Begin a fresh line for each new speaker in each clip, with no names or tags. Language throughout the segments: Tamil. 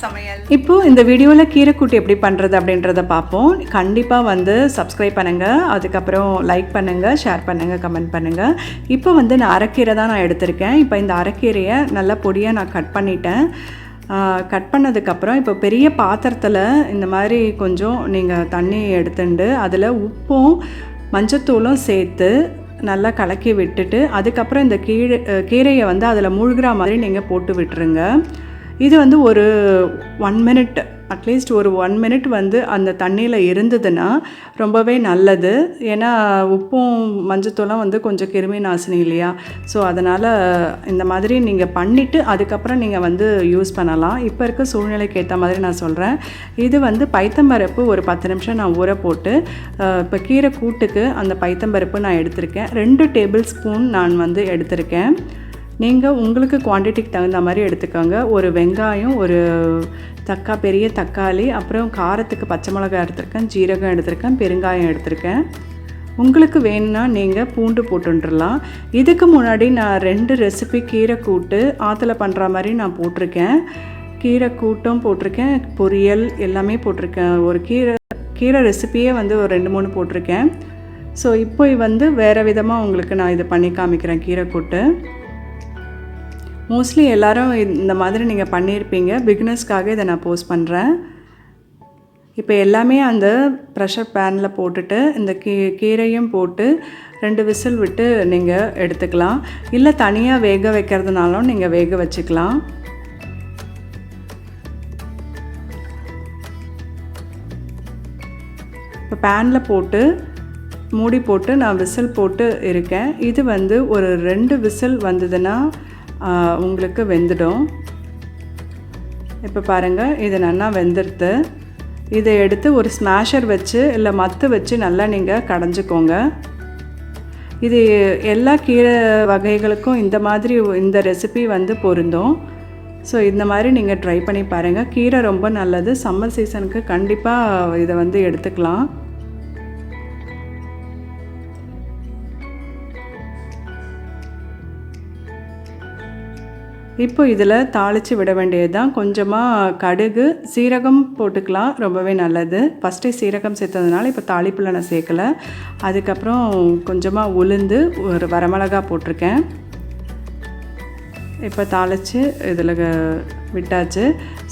சமையல்.
இப்போ இந்த வீடியோவில் கீரை கூட்டு எப்படி பண்ணுறது அப்படின்றத பார்ப்போம். கண்டிப்பாக வந்து சப்ஸ்கிரைப் பண்ணுங்கள், அதுக்கப்புறம் லைக் பண்ணுங்கள், ஷேர் பண்ணுங்கள், கமெண்ட் பண்ணுங்கள். இப்போ வந்து நான் அரைக்கீரை தான் நான் எடுத்திருக்கேன். இப்போ இந்த அரைக்கீரையை நல்லா பொடியாக நான் கட் பண்ணிட்டேன். கட் பண்ணதுக்கப்புறம் இப்போ பெரிய பாத்திரத்தில் இந்த மாதிரி கொஞ்சம் நீங்கள் தண்ணி எடுத்துட்டு அதில் உப்பும் மஞ்சத்தூளும் சேர்த்து நல்லா கலக்கி விட்டுட்டு அதுக்கப்புறம் இந்த கீரையை வந்து அதில் மூழ்கிற மாதிரி நீங்கள் போட்டு விட்டுருங்க. இது வந்து ஒரு 1 மினிட், அட்லீஸ்ட் ஒரு 1 மினிட் வந்து அந்த தண்ணியில் இருந்ததுன்னா ரொம்பவே நல்லது. ஏன்னா உப்பும் மஞ்சத்தூளும் வந்து கொஞ்சம் கிருமி நாசினி இல்லையா, ஸோ அதனால் இந்த மாதிரி நீங்கள் பண்ணிவிட்டு அதுக்கப்புறம் நீங்கள் வந்து யூஸ் பண்ணலாம். இப்போ இருக்க சூழ்நிலைக்கு ஏற்ற மாதிரி நான் சொல்கிறேன். இது வந்து பைத்தம்பருப்பு ஒரு 10 நிமிஷம் நான் ஊற போட்டு இப்போ கீரை கூட்டுக்கு அந்த பைத்தம்பருப்பு நான் எடுத்திருக்கேன். 2 டேபிள் ஸ்பூன் நான் வந்து எடுத்திருக்கேன். நீங்கள் உங்களுக்கு குவான்டிட்டிக்கு தகுந்த மாதிரி எடுத்துக்கோங்க. ஒரு வெங்காயம், ஒரு பெரிய தக்காளி, அப்புறம் காரத்துக்கு பச்சை மிளகாய் எடுத்திருக்கேன், ஜீரகம் எடுத்திருக்கேன், பெருங்காயம் எடுத்திருக்கேன். உங்களுக்கு வேணும்னா நீங்கள் பூண்டு போட்டுடலாம். இதுக்கு முன்னாடி நான் 2 ரெசிபி கீரை கூட்டு ஆற்றுல பண்ணுற மாதிரி நான் போட்டிருக்கேன். கீரை கூட்டும் போட்டிருக்கேன், பொரியல் எல்லாமே போட்டிருக்கேன். ஒரு கீரை ரெசிபியே வந்து ஒரு 2-3 போட்டிருக்கேன். ஸோ இப்போ வந்து வேறு விதமாக உங்களுக்கு நான் இது பண்ணி காமிக்கிறேன். கீரை கூட்டு மோஸ்ட்லி எல்லோரும் இந்த மாதிரி நீங்கள் பண்ணியிருப்பீங்க. பிகினர்ஸ்க்காக இதை நான் போஸ்ட் பண்ணுறேன். இப்போ எல்லாமே அந்த ப்ரெஷர் பேனில் போட்டுட்டு இந்த கீரையும் போட்டு 2 விசில் விட்டு நீங்கள் எடுத்துக்கலாம். இல்லை தனியாக வேக வைக்கிறதுனாலும் நீங்கள் வேக வச்சுக்கலாம். இப்போ பேனில் போட்டு மூடி போட்டு நான் விசில் போட்டு இருக்கேன். இது வந்து ஒரு 2 விசில் வந்ததுன்னா உங்களுக்கு வெந்துடும். இப்போ பாருங்கள், இது நல்லா வெந்துடுது. இதை எடுத்து ஒரு ஸ்மாஷர் வச்சு இல்லை மத்து வச்சு நல்லா நீங்கள் கடைஞ்சிக்கோங்க. இது எல்லா கீரை வகைகளுக்கும் இந்த மாதிரி இந்த ரெசிபி வந்து பொருந்தும். ஸோ இந்த மாதிரி நீங்கள் ட்ரை பண்ணி பாருங்கள். கீரை ரொம்ப நல்லது. சம்மர் சீசனுக்கு கண்டிப்பாக இதை வந்து எடுத்துக்கலாம். இப்போ இதில் தாளித்து விட வேண்டியது தான். கொஞ்சமாக கடுகு, சீரகம் போட்டுக்கலாம், ரொம்பவே நல்லது. ஃபஸ்ட்டே சீரகம் சேர்த்ததுனால இப்போ தாளிப்பில் நான் சேர்க்கலை. அதுக்கப்புறம் கொஞ்சமாக உளுந்து, ஒரு வரமிளகா போட்டிருக்கேன். இப்போ தாளித்து இதில் விட்டாச்சு.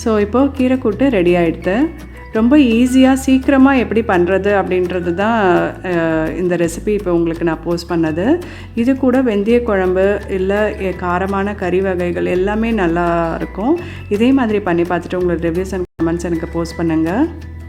ஸோ இப்போது கீரை கூட்டு ரெடி ஆகிடுது. ரொம்ப ஈஸியாக சீக்கிரமாக எப்படி பண்ணுறது அப்படின்றது தான் இந்த ரெசிபி இப்போ உங்களுக்கு நான் போஸ்ட் பண்ணது. இது கூட வெந்தய குழம்பு இல்லை காரமான கறி வகைகள் எல்லாமே நல்லா இருக்கும். இதே மாதிரி பண்ணி பார்த்துட்டு உங்களோட ரிவ்யூஸ் அண்ட் கமெண்ட்ஸ் எனக்கு போஸ்ட் பண்ணுங்கள்.